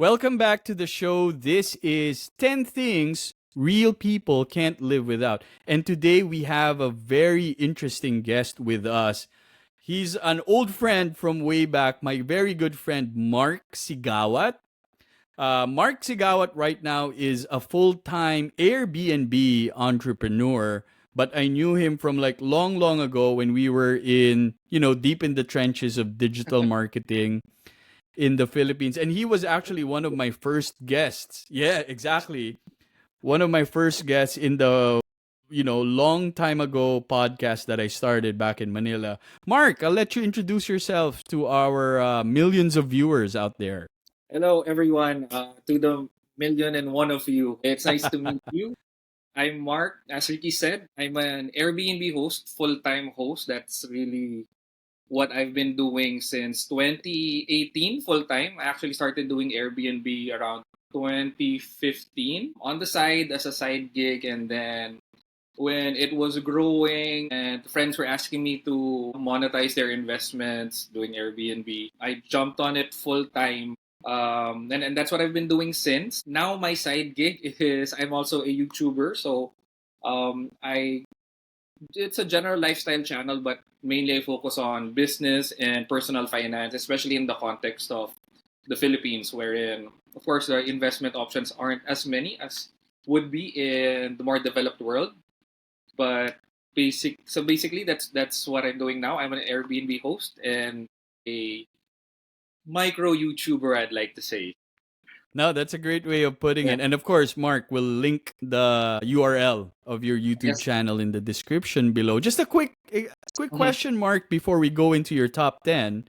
Welcome back to the show. This is 10 Things Real People Can't Live Without. And today we have a very interesting guest with us. He's an old friend from way back, my very good friend, Mark Siggaoat. Mark Siggaoat right now is a full time Airbnb entrepreneur. But I knew him from like long, long ago when we were deep in the trenches of digital marketing in the Philippines. And he was actually one of my first guests. Yeah, exactly. One of my first guests in the, long time ago podcast that I started back in Manila. Mark, I'll let you introduce yourself to our millions of viewers out there. Hello, everyone. To the million and one of you, it's nice to meet you. I'm Mark. As Ricky said, I'm an Airbnb host, full time host. That's really what I've been doing since 2018, full time. I actually started doing Airbnb around 2015 on the side as a side gig. And then when it was growing and friends were asking me to monetize their investments doing Airbnb, I jumped on it full time. And that's what I've been doing since. Now my side gig is I'm also a YouTuber. So I it's a general lifestyle channel, but mainly I focus on business and personal finance, especially in the context of the Philippines, wherein of course the investment options aren't as many as would be in the more developed world. But basically that's what I'm doing now. I'm an Airbnb host and a micro YouTuber, I'd like to say. No, that's a great way of putting Yeah. it. And of course, Mark will link the URL of your YouTube Yes. channel in the description below. Just a quick Mhm. question, Mark, before we go into your top 10.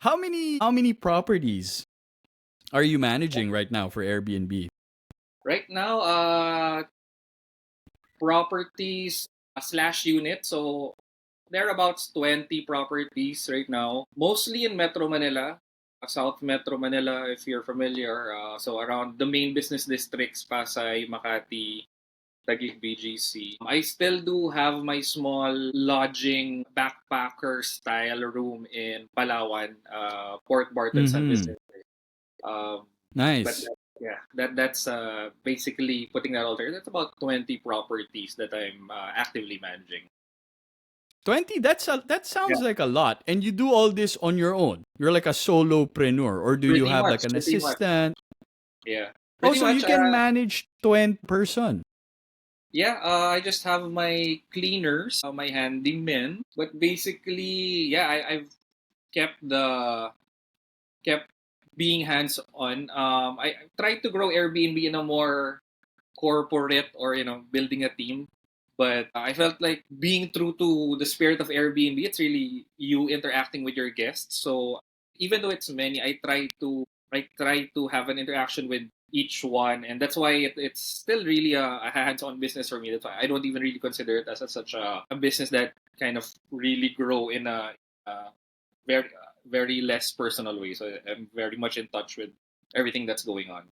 How many properties are you managing right now for Airbnb? Right now, properties slash unit. So there are about 20 properties right now, mostly in Metro Manila, South Metro Manila, if you're familiar. So around the main business districts, Pasay, Makati, Taguig, BGC. I still do have my small lodging backpacker style room in Palawan, Port Barton, San Mm-hmm. Vicente. Um, but Nice. yeah, that's basically putting that all together. That's about 20 properties that I'm actively managing. 20, that Yeah, sounds like a lot. And you do all this on your own. You're like a solopreneur, or do you pretty have like much, an pretty much. assistant? Yeah, Oh, pretty so you much. can manage 20 person. Yeah, I just have my cleaners, my handymen. But basically, yeah, I've kept the kept being hands on. I tried to grow Airbnb in a more corporate or building a team, but I felt like being true to the spirit of Airbnb. It's really you interacting with your guests. So even though it's many, I try to have an interaction with each one, and that's why it's still really a hands-on business for me. That's why I don't even really consider it as such a business that kind of really grow in a very less personal way. So I'm very much in touch with everything that's going on.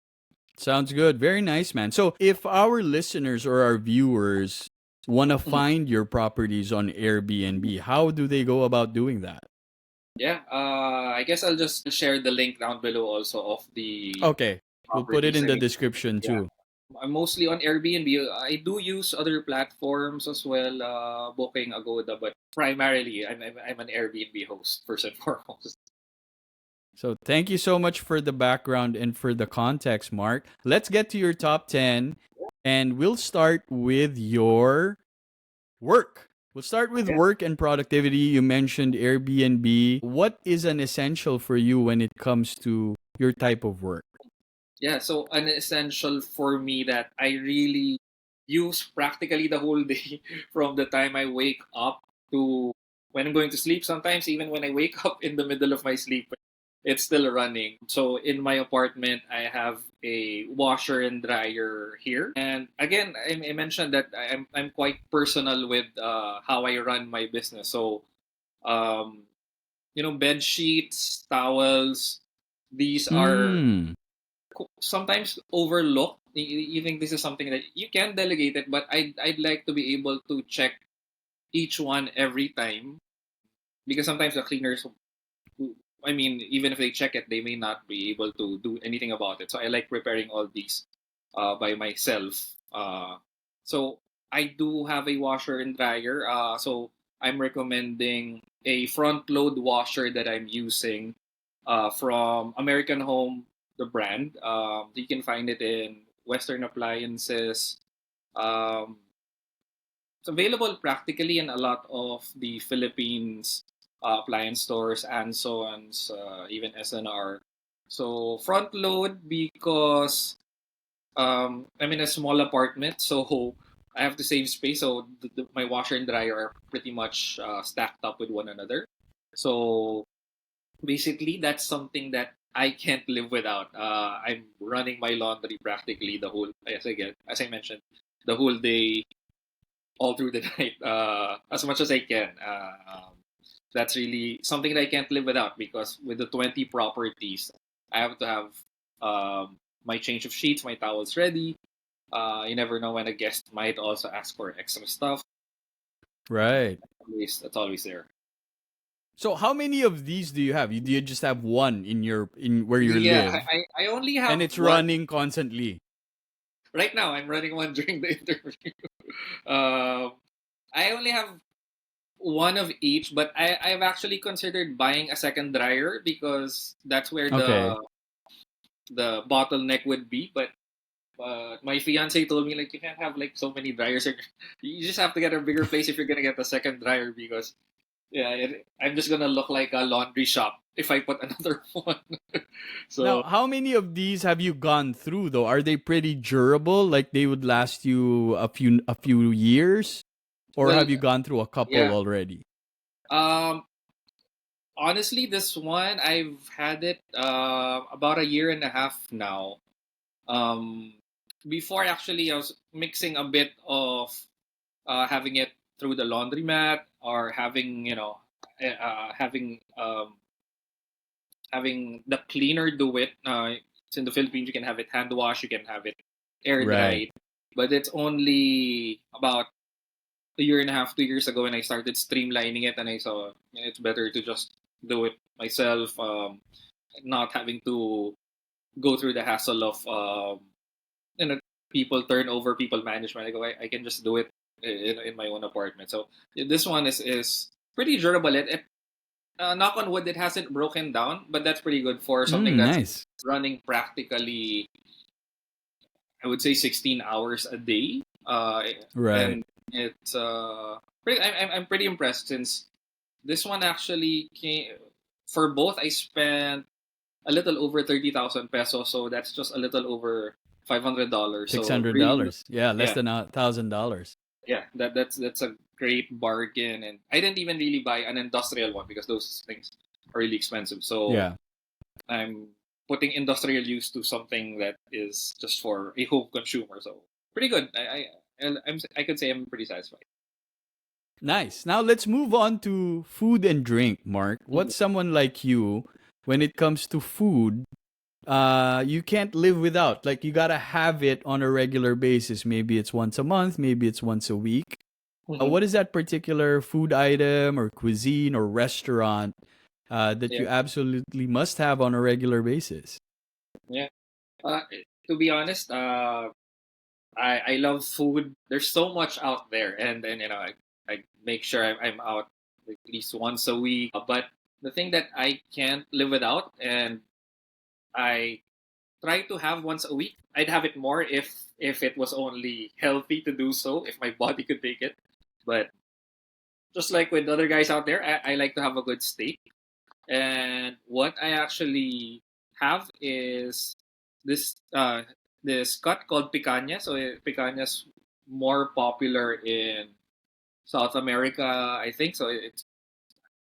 Sounds good. Very nice, man. So, if our listeners or our viewers want to Mhm. find your properties on Airbnb, how do they go about doing that? Yeah, I guess I'll just share the link down below also of the Okay. We'll put it properties. in I the mean, description yeah, too. I'm mostly on Airbnb. I do use other platforms as well, Booking, Agoda, but primarily I'm an Airbnb host first and foremost. So, thank you so much for the background and for the context, Mark. Let's get to your top 10, and we'll start with your work. We'll start with Yeah, work and productivity. You mentioned Airbnb. What is an essential for you when it comes to your type of work? yeah. So an essential for me that I really use practically the whole day, from the time I wake up to when I'm going to sleep. Sometimes even when I wake up in the middle of my sleep, it's still running. So in my apartment, I have a washer and dryer here. And again, I mentioned that I'm quite personal with how I run my business. So um, bed sheets, towels, these are Mm. sometimes overlooked. You think this is something that you can delegate it, but I'd like to be able to check each one every time, because sometimes the cleaners I mean, even if they check it, they may not be able to do anything about it. So I like preparing all these by myself. So I do have a washer and dryer. So I'm recommending a front load washer that I'm using from American Home, the brand. You can find it in Western Appliances. Um, it's available practically in a lot of the Philippines appliance stores, Anson's, even SNR. So front load because I'm in a small apartment, so I have to save space. So my washer and dryer are pretty much stacked up with one another. So basically, that's something that I can't live without. I'm running my laundry practically the whole, as I mentioned, the whole day, all through the night, as much as I can. That's really something that I can't live without because with the 20 properties, I have to have my change of sheets, my towels ready. You never know when a guest might also ask for extra stuff. Right. That's always there. So how many of these do you have? Do you just have one in your in where you Yeah, live, I only and have it's one running constantly? right now. I'm running one during the interview. Um, I only have one of each, but I've actually considered buying a second dryer because that's where Okay. the bottleneck would be. But my fiance told me like you can't have like so many dryers. You just have to get a bigger place if you're gonna get a second dryer because I'm just gonna look like a laundry shop if I put another one. Now, So how many of these have you gone through though? Are they pretty durable? Like they would last you a few years, or well, have you gone through a couple yeah. already? Um, honestly, this one I've had it about a year and a half now. Um, before actually, I was mixing a bit of having it through the laundromat or having having having the cleaner do it. It's in the Philippines. You can have it hand wash. You can have it air Right. dried. But it's only about a year and a half, 2 years ago when I started streamlining it, and I saw it's better to just do it myself, not having to go through the hassle of you know people turnover, people management. I can just do it in my own apartment. So this one is pretty durable. It knock on wood, it hasn't broken down, but that's pretty good for something that's Nice. running practically, I would say, 16 hours a day. Right. And it's I'm pretty impressed since this one actually came for both. I spent a little over 30,000 pesos, so that's just a little over $500. Six So hundred really, dollars. Yeah, less yeah, than $1,000. yeah, that's a great bargain. And I didn't even really buy an industrial one because those things are really expensive. So Yeah. I'm putting industrial use to something that is just for a home consumer. So pretty good. I could say I'm pretty satisfied. Nice. Now let's move on to food and drink, Mark. Mhm. What's someone like you when it comes to food? You can't live without. Like you gotta have it on a regular basis. Maybe it's once a month, maybe it's once a week. Mhm. What is that particular food item or cuisine or restaurant that Yeah, you absolutely must have on a regular basis? yeah. Uh, to be honest, I love food. There's so much out there, and I make sure I'm out at least once a week. But the thing that I can't live without, and I try to have once a week. I'd have it more if it was only healthy to do so, if my body could take it. But just like with other guys out there, I like to have a good steak. And what I actually have is this this cut called picanha. So picanha's more popular in South America, I think. So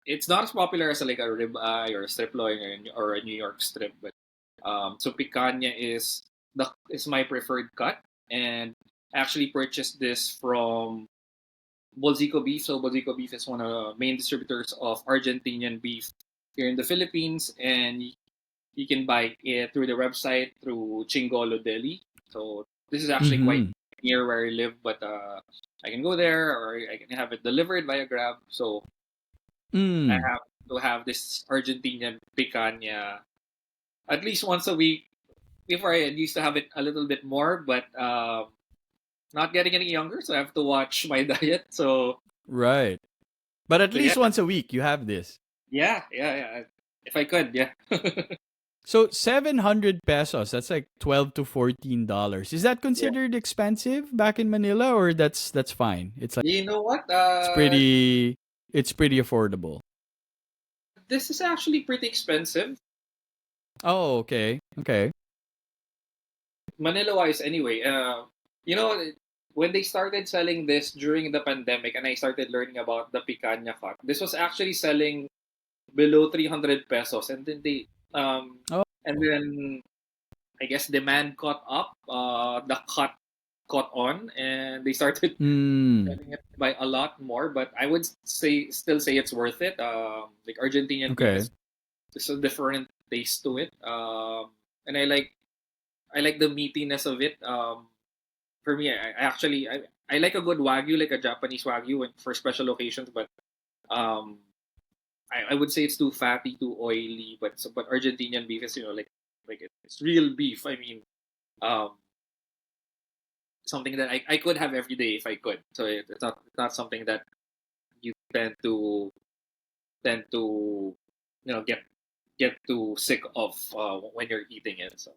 it's not as popular as like a ribeye or a strip loin or a New York strip, but so picanha is my preferred cut, and I actually purchased this from Bolzico Beef. So Bolzico Beef is one of the main distributors of Argentinian beef here in the Philippines, and you can buy it through the website through Chingolo Deli. So this is actually quite Mm-hmm. near where I live, but I can go there or I can have it delivered via Grab. So I Mm. have to have this Argentinian picanha at least once a week. Before I used to have it a little bit more, but not getting any younger, so I have to watch my diet. So, Right. But at so yeah, least once a week you have this. yeah. If I could, yeah. So 700 pesos, that's like 12 to $14. Is that Yeah. considered expensive back in Manila, or that's fine? It's like You know what? it's pretty it's pretty affordable. This is actually pretty expensive, Oh, okay. Okay. Manila wise. Anyway, you know, when they started selling this during the pandemic, and I started learning about the picanha cut, this was actually selling below 300 pesos, and then Oh. and then I guess demand caught up. The cut caught on, and they started Hmm. selling it by a lot more. But I would still say it's worth it. Like Argentinian beef Okay. is a different taste to it. And I like the meatiness of it. For me, I like a good wagyu, like a Japanese wagyu, for special occasions. But um, I would say it's too fatty, too oily. But Argentinian beef is like it's real beef. I mean, um, something that I could have every day if I could. So it's not something that you tend to get too sick of when you're eating it. So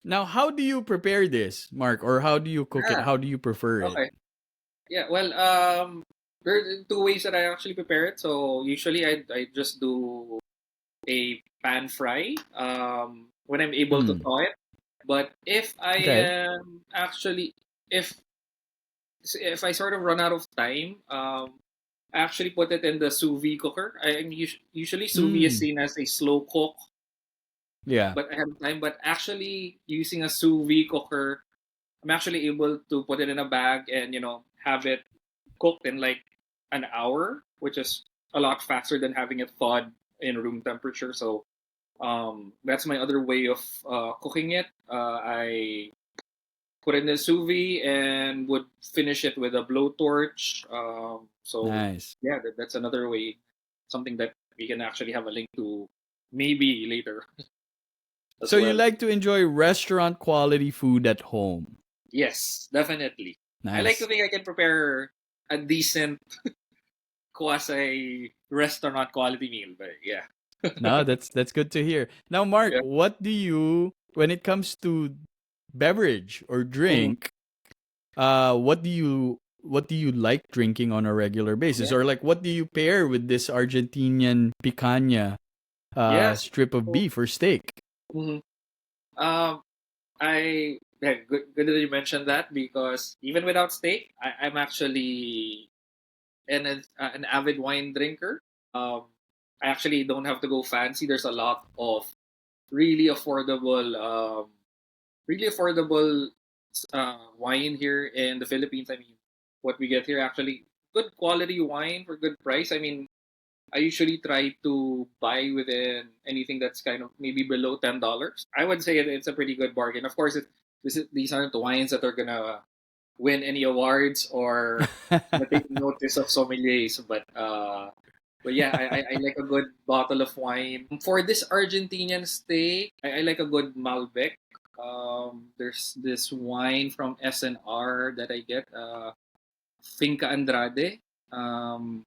Now, how do you prepare this, Mark, or how do you cook it? yeah, How do you prefer it? okay, yeah. Well, there are two ways that I actually prepare it. So usually I just do a pan fry when I'm able to Hmm. thaw it. But if I Okay. am actually if I sort of run out of time, I actually put it in the sous vide cooker. Usually sous vide is Hmm. seen as a slow cook, Yeah. but I have time. But actually, using a sous vide cooker, I'm actually able to put it in a bag and have it cooked in like an hour, which is a lot faster than having it thawed in room temperature. So that's my other way of cooking it. I put it in the sous vide and would finish it with a blowtorch. So Nice. yeah, that's another way, something that we can actually have a link to maybe later as So you well. like to enjoy restaurant quality food at home. Yes, definitely. I like to Nice. think I can prepare a decent quasi restaurant quality meal, but yeah. No, that's good to hear. Now, Mark, Yeah. what do you when it comes to beverage or Mhm. drink, what do you like drinking on a regular basis? Yeah. Or like what do you pair with this Argentinian picanha Yes. strip of So, beef or steak? mhm. Um, good that you mentioned that because even without steak, I'm actually an avid wine drinker. I actually don't have to go fancy. There's a lot of really affordable, really affordable wine here in the Philippines. I mean, what we get here actually good quality wine for good price. I mean, I usually try to buy within anything that's kind of maybe below $10. I would say it's a pretty good bargain. Of course, these aren't the wines that are gonna win any awards or take notice of sommeliers, but yeah, I like a good bottle of wine. For this Argentinian steak, I like a good Malbec. There's this wine from SNR that I get, Finca Andrade. Um,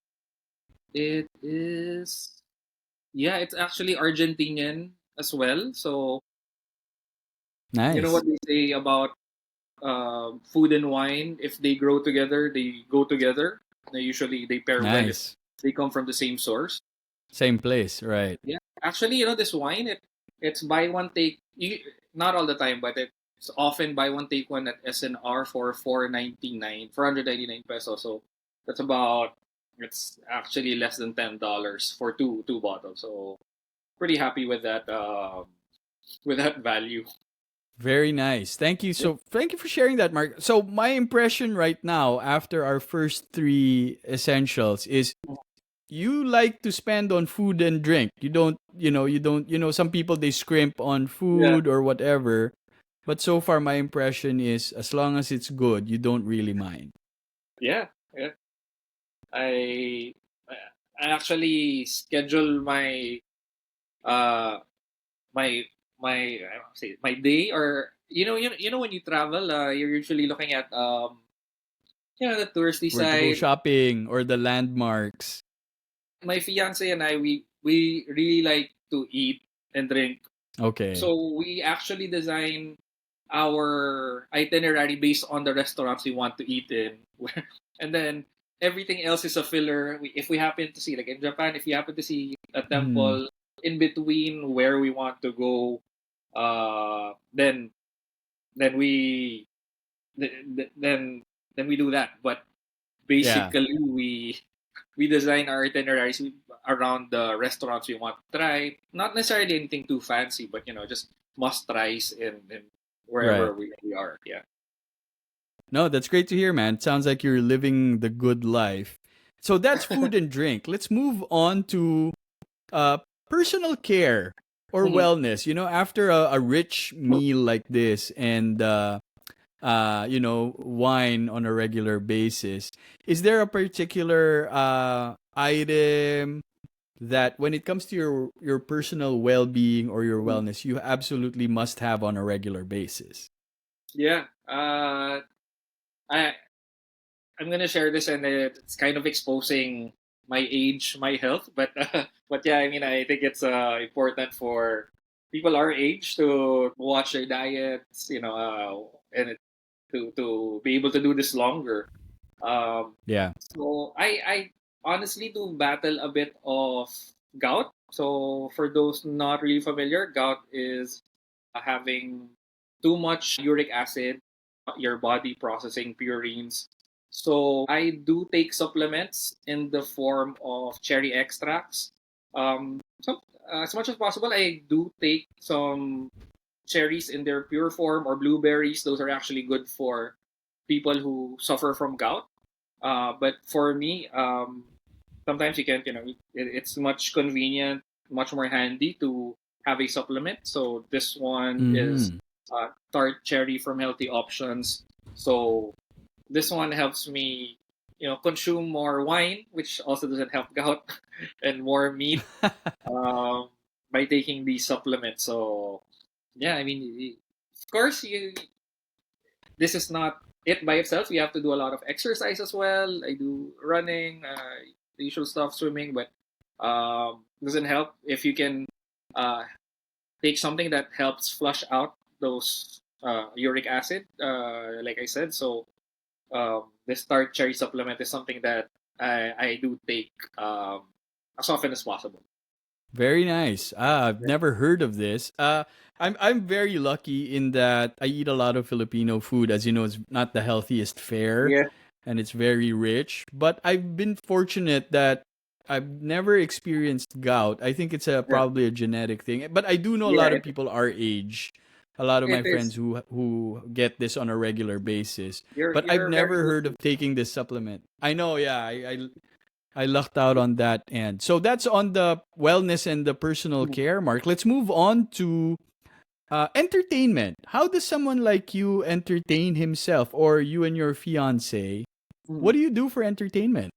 it is, yeah, it's actually Argentinian as well. So you know Nice. what they say about food and wine? If they grow together, they go together. They pair well if Nice. they come from the same source. Same place, right? Yeah, actually, this wine it's buy one take. Not all the time, but it's often buy one take one at SNR for 499 pesos. So that's about it's actually less than $10 for two bottles. So pretty happy with that value. Very nice. Thank you. Yeah. So thank you for sharing that, Mark. So my impression right now after our first three essentials is you like to spend on food and drink. You don't, some people they scrimp on Yeah, food or whatever. But so far my impression is as long as it's good, you don't really mind. yeah, yeah. I I actually schedule uh my I don't say my day, or you know when you travel, you're usually looking at the touristy Where to go side. shopping or the landmarks. My fiance and I, we really like to eat and drink. Okay. So we actually design our itinerary based on the restaurants we want to eat in. And then everything else is a filler. If we happen to see, like in Japan, if you happen to see a Mm, temple in between where we want to go, then then we then we do that. But yeah. basically, we design our itineraries around the restaurants we want to try. Not necessarily anything too fancy, but just must tries in Right. wherever we are. Yeah. No, that's great to hear, man. It sounds like you're living the good life. So that's food and drink. Let's move on to uh, personal care or Mhm. wellness. After a rich meal like this and wine on a regular basis, is there a particular item that, when it comes to your personal well-being or your Mhm. wellness, you absolutely must have on a regular basis? Yeah. I I'm gonna share this, and it's kind of exposing my age, my health, but but yeah, I mean, I think it's important for people our age to watch their diets, and to be able to do this longer. Um, Yeah. so I honestly do battle a bit of gout. So for those not really familiar, gout is having too much uric acid, your body processing purines. So I do take supplements in the form of cherry extracts. As much as possible, I do take some cherries in their pure form, or blueberries. Those are actually good for people who suffer from gout. But for me, sometimes you can't. It's much convenient, much more handy to have a supplement. So this one is Mm-hmm. tart cherry from Healthy Options. So this one helps me, consume more wine, which also doesn't help gout, and more meat by taking these supplements. So yeah, I mean, of course, this is not it by itself. You have to do a lot of exercise as well. I do running, the usual stuff, swimming, but doesn't help if you can uh, take something that helps flush out those uric acid, like I said. So this tart cherry supplement is something that I do take as often as possible. Very nice. I've Yeah. never heard of this. I'm very lucky in that I eat a lot of Filipino food. As you know, it's not the healthiest fare, Yeah. and it's very rich. But I've been fortunate that I've never experienced gout. I think it's Yeah. probably a genetic thing. But I do know a Yeah. lot of people our age, a lot of It my is. friends who get this on a regular basis. You're But I've you're very never heard of lucky. taking this supplement. I know, yeah, I lucked out on that end. So that's on the wellness and the personal Mhm. care, Mark. Let's move on to entertainment. How does someone like you entertain himself, or you and your fiance? What Mhm. do you do for entertainment?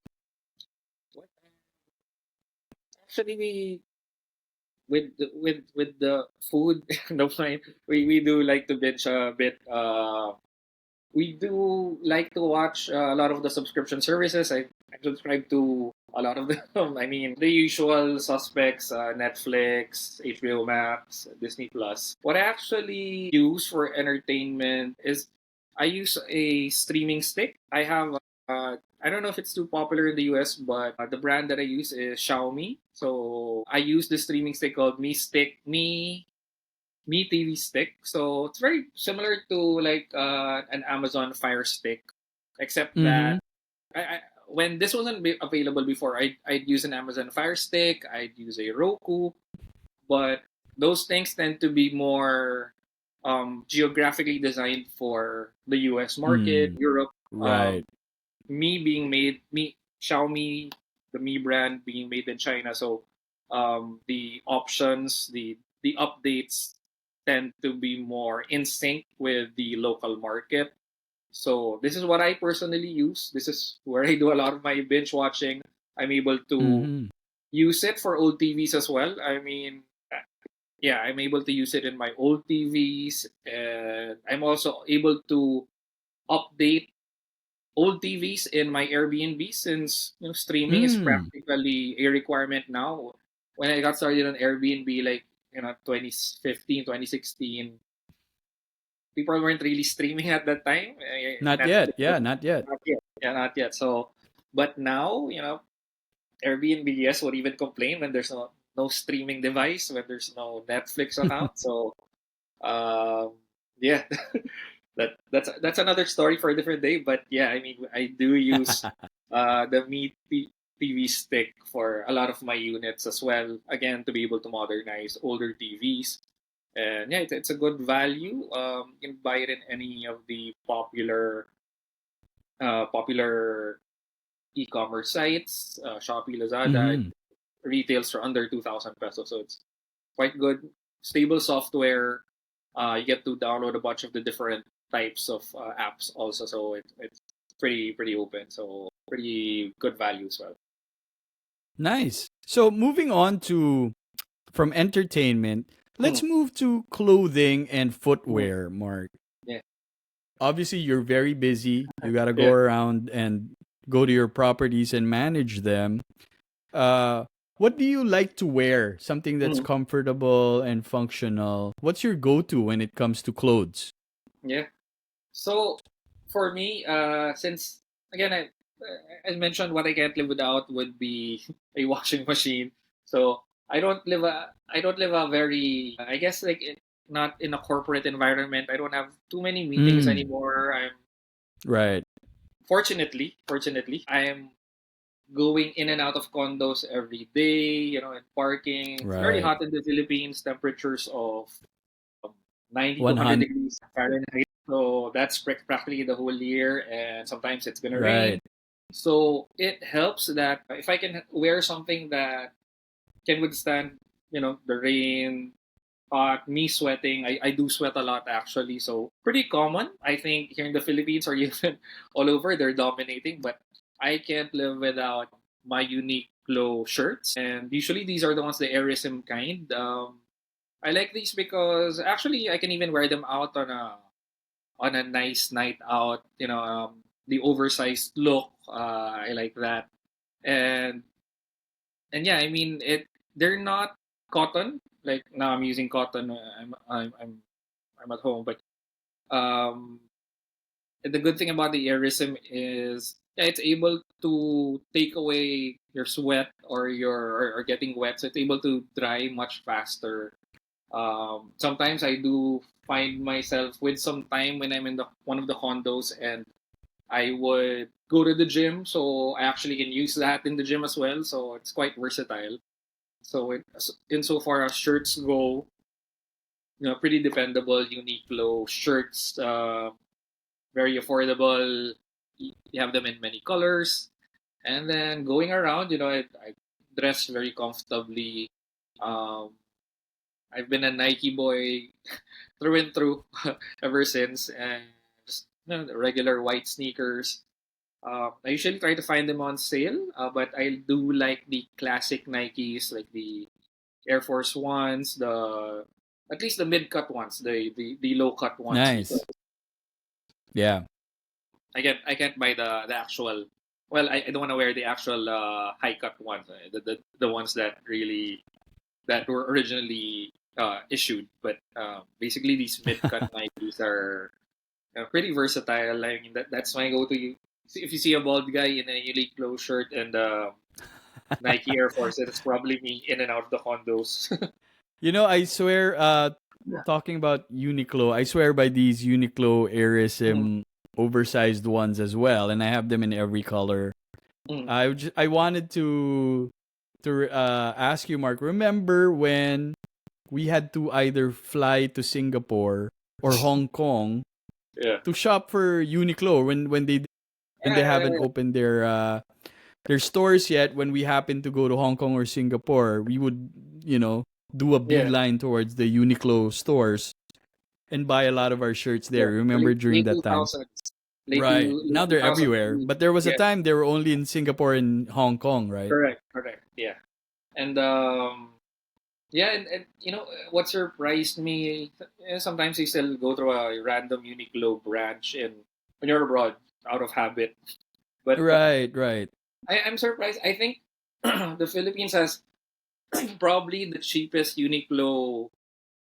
What- Actually, with the food, no, fine. We do like to binge a bit. We do like to watch a lot of the subscription services. I subscribe to a lot of them. I mean, the usual suspects: Netflix, HBO Max, Disney Plus. What I actually use for entertainment is I use a streaming stick. I don't know if it's too popular in the US, but the brand that I use is Xiaomi. So I use the streaming stick called Mi TV stick. So it's very similar to like an Amazon Fire Stick, except Mm-hmm. that when this wasn't available before, I'd use an Amazon Fire Stick, I'd use a Roku, but those things tend to be more geographically designed for the US market, Mm, Europe. right. Um, Xiaomi, the Mi brand being made in China. So the options, the updates tend to be more in sync with the local market. So this is what I personally use. This is where I do a lot of my binge watching. I'm able to Mm-hmm. use it for old TVs as well. I mean, yeah, I'm able to use it in my old TVs, and I'm also able to update old TVs in my Airbnb since streaming is Mm. practically a requirement now. When I got started on Airbnb, like 2015, 2016, people weren't really streaming at that time. Not yet. Netflix was Yeah, not yet. not yet. Yeah, not yet. So, but now, Airbnb, yes, would even complain when there's no streaming device, when there's no Netflix account. So, um, yeah, that's another story for a different day. But yeah, I mean, I do use the TV stick for a lot of my units as well. Again, to be able to modernize older TVs. And yeah, it's a good value. You can buy it in any of the popular e-commerce sites, Shopee, Lazada. It Mm-hmm. retails for under 2,000 pesos, so it's quite good. Stable software. You get to download a bunch of the different types of apps also, so it's pretty open. So pretty good value as well. Nice. So moving on to from entertainment, let's Mm, move to clothing and mm, footwear, Mark. yeah, Obviously, you're very busy. You got to go yeah. around and go to your properties and manage them. Uh, what do you like to wear? Something that's Mm, comfortable and functional. What's your go-to when it comes to clothes? yeah. So for me, since again I mentioned what I can't live without would be a washing machine. So I don't live a very I guess like not in a corporate environment. I don't have too many meetings Mm, anymore. I'm right, fortunately I am going in and out of condos every day. In parking. It's very right. hot in the Philippines. Temperatures of 90 to 100 100. degrees Fahrenheit. So that's practically the whole year, and sometimes it's gonna rain. Right. So it helps that if I can wear something that can withstand, the rain, me sweating. I do sweat a lot actually, so pretty common. I think here in the Philippines or even all over, they're dominating. But I can't live without my Uniqlo shirts, and usually these are the ones the Airism kind. I like these because actually I can even wear them out on a nice night out. The oversized look. I like that, and yeah, I mean it. They're not cotton. Like now, I'm using cotton. I'm at home, but um, the good thing about the Airism is yeah, it's able to take away your sweat or or getting wet, so it's able to dry much faster. Sometimes I do find myself with some time when I'm in the one of the condos and I would go to the gym, so I actually can use that in the gym as well. So it's quite versatile. So insofar as shirts go, pretty dependable. Uniqlo shirts, very affordable. You have them in many colors, and then going around, I dress very comfortably. Um, I've been a Nike boy through and through ever since, and just the regular white sneakers. I usually try to find them on sale, but I do like the classic Nikes, like the Air Force Ones, the at least the mid cut ones, the low cut ones, because Nice. Yeah. I can't buy the actual. Well, I don't want to wear the actual high cut ones, the ones that were originally issued. But basically, these mid cut Nikes are pretty versatile. I mean, that's my go to. If you see a bald guy in a Uniqlo shirt and Nike Air Force, it's probably me in and out of the condos. I swear, talking about Uniqlo, I swear by these Uniqlo Mm, Airism oversized ones as well, and I have them in every color. mm. I wanted to ask you, Mark. Remember when we had to either fly to Singapore or Hong Kong Yeah. to shop for Uniqlo when they Yeah, haven't opened their stores yet? When we happened to go to Hong Kong or Singapore, we would do a yeah. beeline towards the Uniqlo stores and buy a lot of our shirts Yeah. there. Remember during Late that time? 2000s. late Right. late Now they're everywhere. 2000. But there was a Yeah, time they were only in Singapore and Hong Kong, right? correct. Yeah, and yeah, and what surprised me, sometimes you still go through a random Uniqlo branch in when you're abroad out of habit. But Right, right. I'm surprised. I think the Philippines has probably the cheapest Uniqlo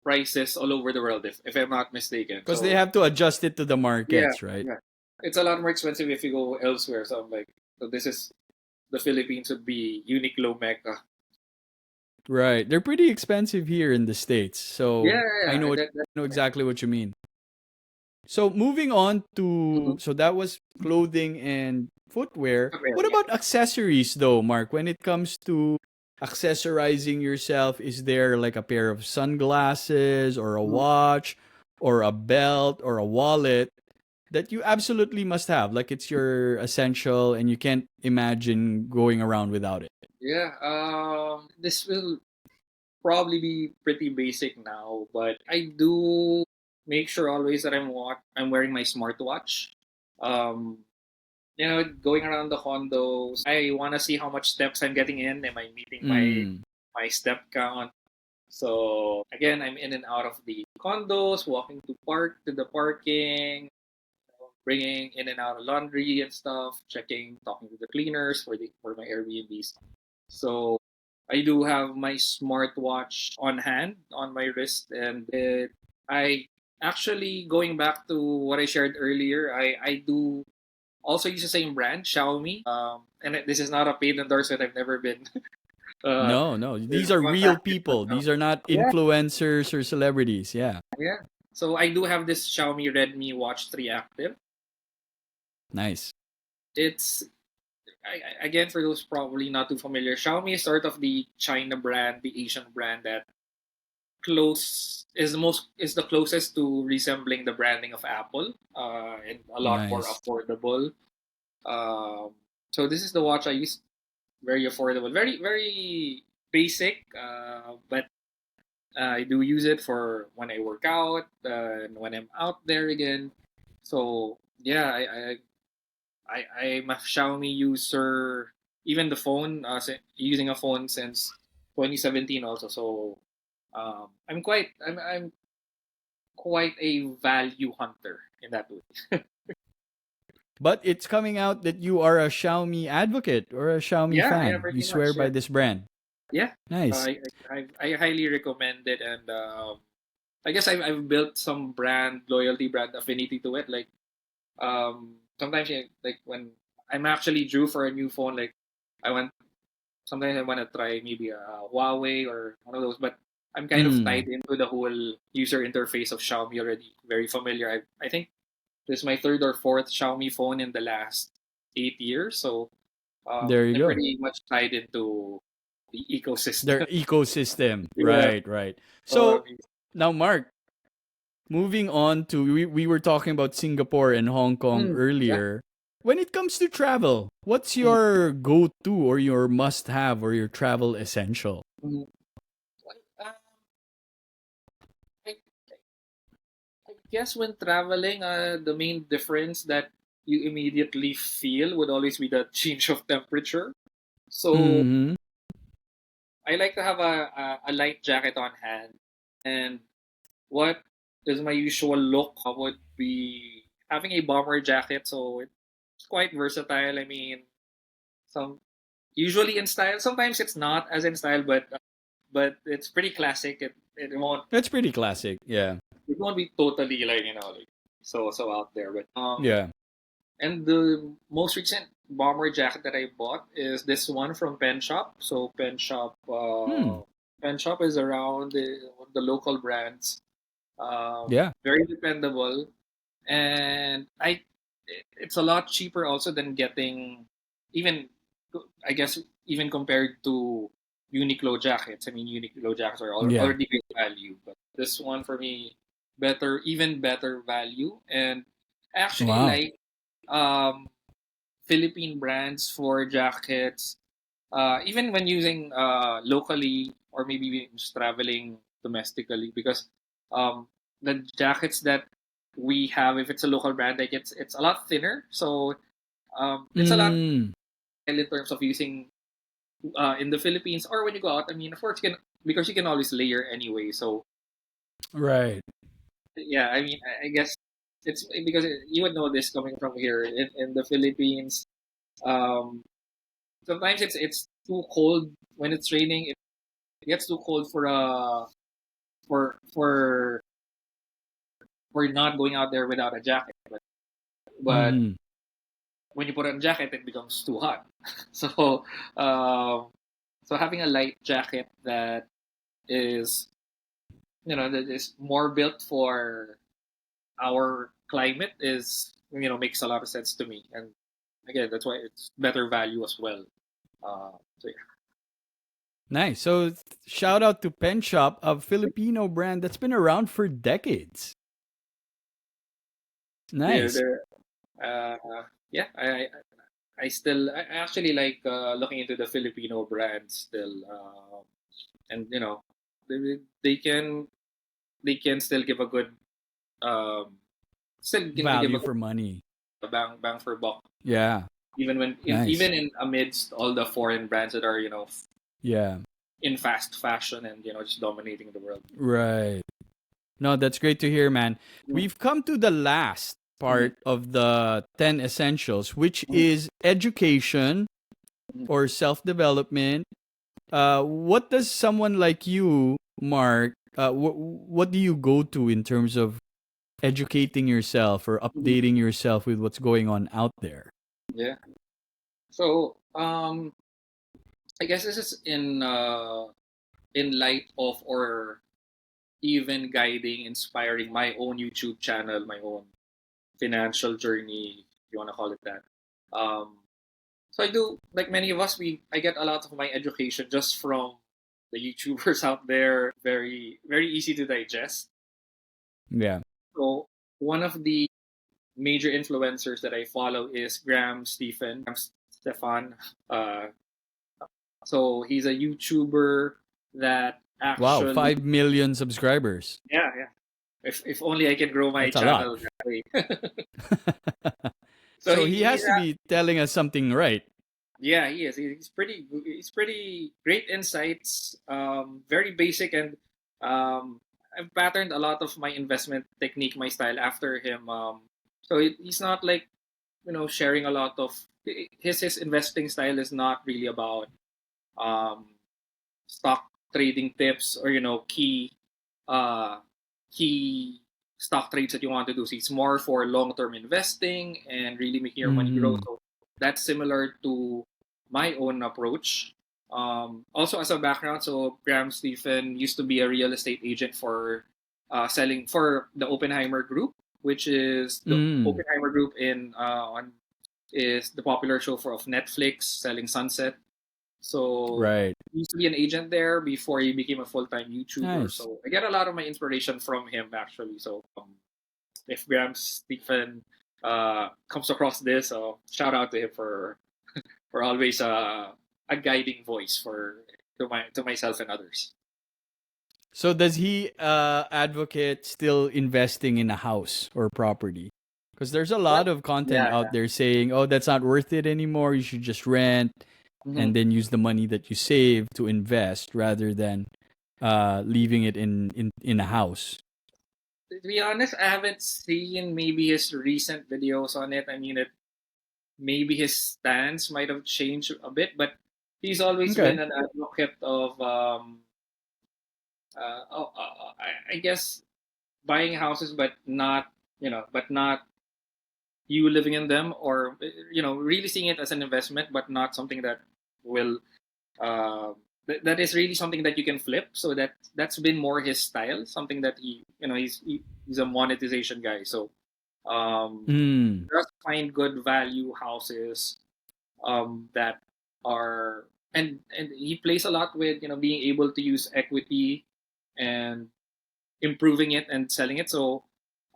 prices all over the world, if I'm not mistaken. Because they So have to adjust it to the yeah, markets, right? yeah, it's a lot more expensive if you go elsewhere. So I'm like, so this is the Philippines would be Uniqlo mecca. Right. They're pretty expensive here in the States. Yeah, So I yeah, know that's know correct. exactly what you mean. So moving on Mhm. to so that was clothing and footwear. Footwear, What yeah. about accessories though, Mark? When it comes to accessorizing yourself, is there like a pair of sunglasses or a Mhm. watch or a belt or a wallet that you absolutely must have? Like it's your essential and you can't imagine going around without it. Yeah, this will probably be pretty basic now, but I do make sure always that I'm wearing my smartwatch. Um, going around the condos, I want to see how much steps I'm getting in. Am I meeting Mm, my step count? So again, I'm in and out of the condos, walking to the parking, bringing in and out of laundry and stuff, checking, talking to the cleaners for my Airbnbs. So I do have my smartwatch on hand on my wrist, and I actually, going back to what I shared earlier, I do also use the same brand, Xiaomi. This is not a paid endorsement. I've never been uh, no, no. These are real contacted for people. These Xiaomi. are not Yeah, influencers or celebrities. Yeah. yeah. So I do have this Xiaomi Redmi Watch 3 Active. Nice. It's again, for those probably not too familiar, Xiaomi is sort of the China brand, the Asian brand that is the closest to resembling the branding of Apple, and a lot more Nice. affordable. Um, so this is the watch I use. Very affordable, very basic, but I do use it for when I work out and when I'm out there again. So yeah, I'm a Xiaomi user. Even the phone, using a phone since 2017 also. So I'm quite a value hunter in that way. But it's coming out that you are a Xiaomi advocate or a Xiaomi Yeah, fan. You pretty swear much. by Yeah, this brand. yeah. Nice. I highly recommend it, and I guess I've built some brand affinity to it. Like sometimes like when I'm actually due for a new phone, like I want sometimes I want to try maybe a Huawei or one of those, but I'm kind of Mm, tied into the whole user interface of Xiaomi already. Very familiar. I think this is my third or fourth Xiaomi phone in the last 8 years, so there you I'm go. pretty much tied into the Their ecosystem. ecosystem. Yeah. Right, right. So So now, Mark, moving on to we were talking about Singapore and Hong Kong yeah. earlier. When it comes to travel, what's Mm, your go-to or your must-have or your travel essential? mm. Well, I, I guess when traveling, the main difference that you immediately feel would always be the change of temperature. So Mm-hmm. I like to have a light jacket on hand. And what is my usual look would be having a bomber jacket. So it's quite versatile. I mean, some usually in style. Sometimes it's not as in style, but it's pretty classic. That's pretty classic. Yeah. It won't be totally like like so out there. But Yeah. and the most recent bomber jacket that I bought is this one from Pen Shop. So Hmm. Pen Shop is around the local brands. Yeah. Very dependable, and it's a lot cheaper also than getting even I guess even compared to Uniqlo jackets. I mean, Uniqlo jackets are Yeah. already great value, but this one for me even better value, and I actually Wow. like um, Philippine brands for jackets, even when using locally or maybe even just traveling domestically, because um, the jackets that we have, if it's a local brand, like it's a lot thinner, so it's a lot Mm, in terms of using in the Philippines or when you go out. I mean, of course, you can, because you can always layer anyway. So right. yeah, I mean, I guess it's because you would know this coming from here in the Philippines. Um, Sometimes it's too cold when it's raining. It gets too cold for for for for not going out there without a jacket. But Mm-hmm. when you put on a jacket, it becomes too hot. So um, so having a light jacket that is, that is more built for our climate is, makes a lot of sense to me. And again, that's why it's better value as well. So Nice. So shout out to Pen Shop, a Filipino brand that's been around for decades. yeah, Nice. yeah, I still I actually like looking into the Filipino brands still, and they can they can still give a good um still can give Value a good for money. bang for buck, Yeah. even Nice. even in amidst all the foreign brands that are Yeah. in fast fashion and just dominating the world. Right. No, that's great to hear, man. We've come to the last Mm-hmm. part of the 10 essentials, which is education or self development. What does someone like you, Mark, what do you go to in terms of educating yourself or Mm-hmm. updating yourself with what's going on out there? Yeah. So I guess this is in light of, or even guiding, inspiring my own YouTube channel, my own financial journey, if you want to call it that. Um, so I do, like many of us, I get a lot of my education just from the YouTubers out there. Very very easy to digest. Yeah. So one of the major influencers that I follow is Stefan. Uh, so he's a YouTuber that Wow, actually, 5 million subscribers. yeah, yeah. If only I can grow my That's a lot. channel that way. So So he he's has to be telling us something right. yeah, he is. He's pretty great insights. Very basic, and I've patterned a lot of my investment technique, my style after him. So he's not like sharing a lot of his investing style is not really about um stock trading tips or uh key stock trades that you want to do. So it's more for long term investing and really making your money grow. Hmm. So that's similar to my own approach. Also, as a background, so Graham Stephen used to be a real estate agent for selling for the Oppenheimer Group, which is the Mm. Oppenheimer Group in on is the popular show for of Netflix, selling Sunset. So Right. he used to be an agent there before he became a full time YouTuber. Nice. So I get a lot of my inspiration from him actually. So if Graham Stephen comes across this, shout out to him for always a guiding voice for to myself and others. So does he advocate still investing in a house or property? Because there's a Well, lot of content yeah, out there saying, "Oh, that's not worth it anymore. You should just rent yeah. and then use the money that you save to invest rather than leaving it in a house." To be honest, I haven't seen maybe his recent videos on it. I mean, maybe his stance might have changed a bit, but he's always Okay. been an advocate of I guess buying houses, but not but not you living in them, or really seeing it as an investment, but not something that will that is really something that you can flip. So that's been more his style, something that he's a monetization guy. So Mm. just find good value houses that are, and he plays a lot with being able to use equity and improving it and selling it. So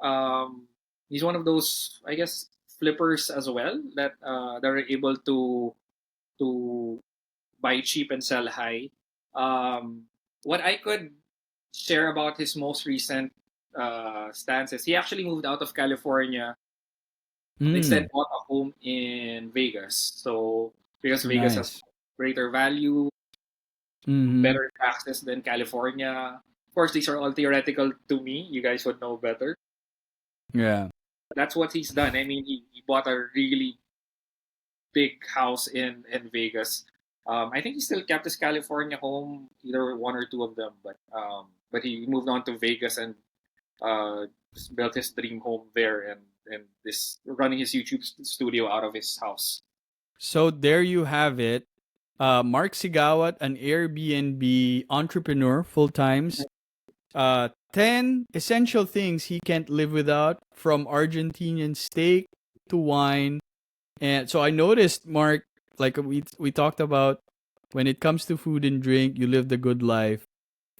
um, he's one of those, I guess, flippers as well that are able to buy cheap and sell high. What I could share about his most recent stance is he actually moved out of California and Mm, instead bought a home in Vegas. So because Vegas has nice. greater value, Mm-hmm. better taxes than California. Of course, these are all theoretical to me. You guys would know better. Yeah. That's what he's done. I mean, he bought a really big house in Vegas. I think he still kept his California home, either one or two of them, but he moved on to Vegas and just built his dream home there and this running his YouTube studio out of his house. So there you have it. Mark Siggaoat, an Airbnb entrepreneur, full times. 10 essential things he can't live without, from Argentinian steak to wine. And so I noticed, Mark, like we talked about, when it comes to food and drink, you live the good life.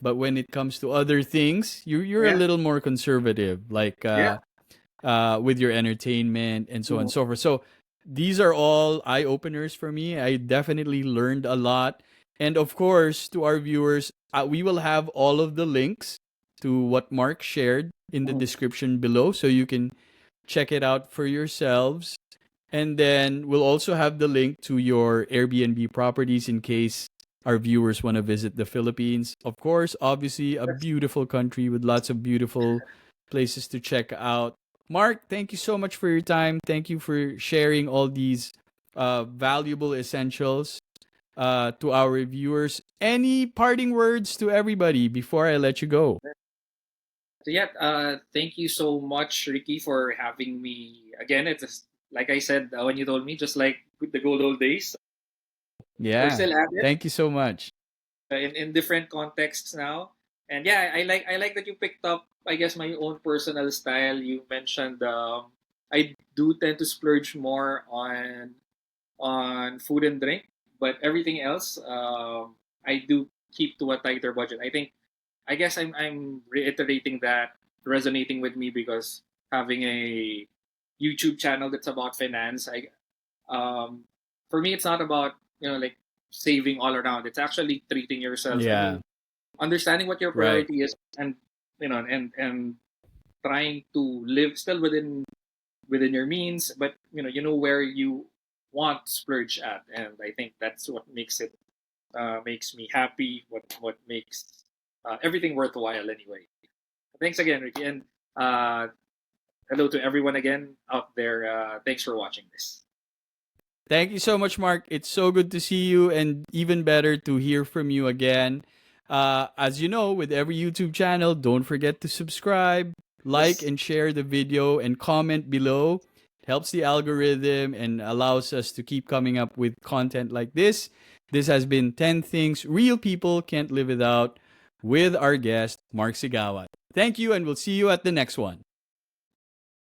But when it comes to other things, you're a Yeah, little more conservative, like yeah. with your entertainment and so on Mhm. and so forth. So these are all eye openers for me. I definitely learned a lot. And of course, to our viewers, we will have all of the links to what Mark shared in the Mhm. description below, so you can check it out for yourselves. And then we'll also have the link to your Airbnb properties in case our viewers want to visit the Philippines. Of course, obviously, a That's, beautiful country with lots of beautiful places to check out. Mark, thank you so much for your time. Thank you for sharing all these valuable essentials to our viewers. Any parting words to everybody before I let you go? so yeah, thank you so much, Ricky, for having me again. It's just, like I said when you told me, just like with the good old days. We're Yeah. still at it Thank you so much. in different contexts now. And yeah, I like that you picked up, I guess, my own personal style. You mentioned I do tend to splurge more on food and drink, but everything else I do keep to a tighter budget. I guess I'm reiterating that, resonating with me because having a YouTube channel that's about finance, um for me it's not about, like, saving all around. It's actually treating yourself. I Yeah. mean, understanding what your Right. priority is, and and trying to live still within your means, but you know where you want to splurge at, and I think that's what makes me happy. What makes everything worthwhile anyway. Thanks again, Ricky, and uh, hello to everyone again out there. Thanks for watching this. Thank you so much, Mark. It's so good to see you, and even better to hear from you again. As you know, with every YouTube channel, don't forget to subscribe, like, Yes. and share the video, and comment below. It helps the algorithm and allows us to keep coming up with content like this. This has been 10 Things Real People Can't Live Without with our guest, Mark Sigawat. Thank you, and we'll see you at the next one.